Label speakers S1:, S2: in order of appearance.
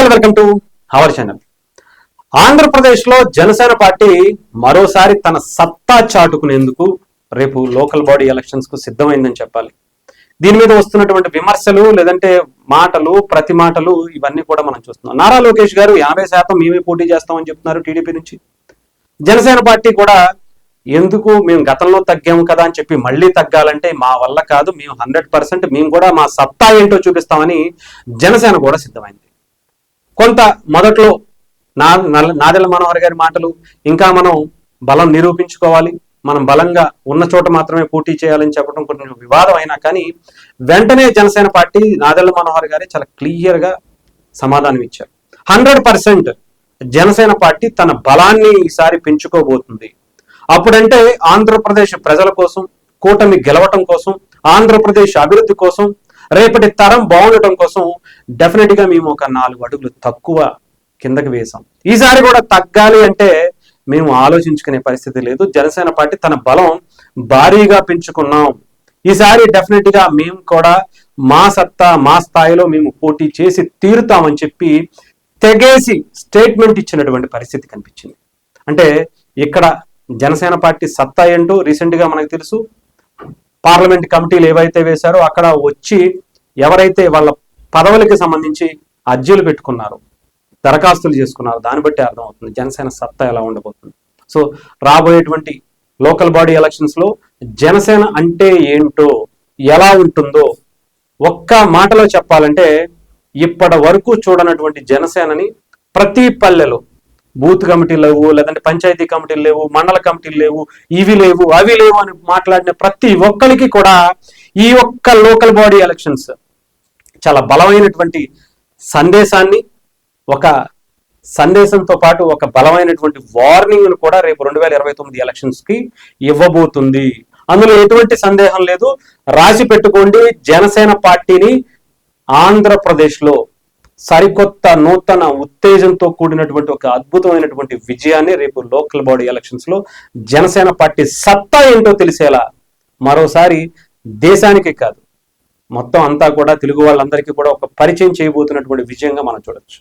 S1: Hi, welcome to our channel. ఆంధ్రప్రదేశ్లో Janasena party మరోసారి తన సత్తా చాటుకునేందుకు రేపు లోకల్ బాడీ ఎలక్షన్స్ కు సిద్ధమైందని చెప్పాలి. దీని మీద వస్తున్నటువంటి విమర్శలు, లేదంటే మాటలు, ప్రతి మాటలు ఇవన్నీ కూడా మనం చూస్తున్నాం. నారా లోకేష్ గారు 50% మేమే పోటీ చేస్తామని చెప్తున్నారు టీడీపీ నుంచి. జనసేన పార్టీ కూడా ఎందుకు మేము గతంలో తగ్గాము కదా అని చెప్పి మళ్ళీ తగ్గాలంటే మా వల్ల కాదు, మేము 100% మేము కూడా మా సత్తా ఏంటో చూపిస్తామని జనసేన కూడా సిద్ధమైంది. కొంత మొదట్లో నాదెళ్ల మనోహర్ గారి మాటలు, ఇంకా మనం బలం నిరూపించుకోవాలి, మనం బలంగా ఉన్న చోట మాత్రమే పోటీ చేయాలని చెప్పడం కొంచెం వివాదం అయినా కానీ వెంటనే జనసేన పార్టీ నాదెళ్ల మనోహర్ గారే చాలా క్లియర్ గా సమాధానం ఇచ్చారు. 100% జనసేన పార్టీ తన బలాన్ని ఈసారి పెంచుకోబోతుంది. అప్పుడంటే ఆంధ్రప్రదేశ్ ప్రజల కోసం, కూటమి గెలవటం కోసం, ఆంధ్రప్రదేశ్ అభివృద్ధి కోసం, రేపటి తరం బాగుండటం కోసం డెఫినెట్ గా మేము ఒక 4 అడుగులు తక్కువ కిందకి వేసాం. ఈసారి కూడా తగ్గాలి అంటే మేము ఆలోచించుకునే పరిస్థితి లేదు. జనసేన పార్టీ తన బలం భారీగా పెంచుకున్నాం. ఈసారి డెఫినెట్ గా మేము కూడా మా సత్తా, మా స్థాయిలో మేము పోటీ చేసి తీరుతామని చెప్పి తెగేసి స్టేట్మెంట్ ఇచ్చినటువంటి పరిస్థితి కనిపించింది. అంటే ఇక్కడ జనసేన పార్టీ సత్తా ఏంటో రీసెంట్ గా మనకు తెలుసు. పార్లమెంట్ కమిటీలు ఏవైతే వేశారో అక్కడ వచ్చి ఎవరైతే వాళ్ళ పదవులకి సంబంధించి అర్జీలు పెట్టుకున్నారో, దరఖాస్తులు చేసుకున్నారో, దాన్ని బట్టి అర్థమవుతుంది జనసేన సత్తా ఎలా ఉండబోతుంది. సో రాబోయేటువంటి లోకల్ బాడీ ఎలక్షన్స్ లో జనసేన అంటే ఏంటో, ఎలా ఉంటుందో ఒక్క మాటలో చెప్పాలంటే ఇప్పటి వరకు చూడనటువంటి జనసేనని ప్రతి పల్లెలో బూత్ కమిటీలు లేవు, లేదంటే పంచాయతీ కమిటీలు లేవు, మండల కమిటీలు లేవు, ఇవి లేవు అవి లేవు అని మాట్లాడిన ప్రతి ఒక్కరికి కూడా ఈ ఒక్క లోకల్ బాడీ ఎలక్షన్స్ చాలా బలమైనటువంటి సందేశాన్ని, ఒక సందేశంతో పాటు ఒక బలమైనటువంటి వార్నింగ్ ను కూడా రేపు 2029 ఎలక్షన్స్ కి ఇవ్వబోతుంది. అందులో ఎటువంటి సందేహం లేదు. రాసి పెట్టుకోండి, జనసేన పార్టీని ఆంధ్రప్రదేశ్ లో సరికొత్త నూతన ఉత్తేజంతో కూడినటువంటి ఒక అద్భుతమైనటువంటి విజయాన్ని రేపు లోకల్ బాడీ ఎలక్షన్స్ లో జనసేన పార్టీ సత్తా ఏంటో తెలిసేలా మరోసారి దేశానికి కాదు మొత్తం అంతా కూడా తెలుగు వాళ్ళందరికీ కూడా ఒక పరిచయం చేయబోతున్నటువంటి విజయంగా మనం చూడొచ్చు.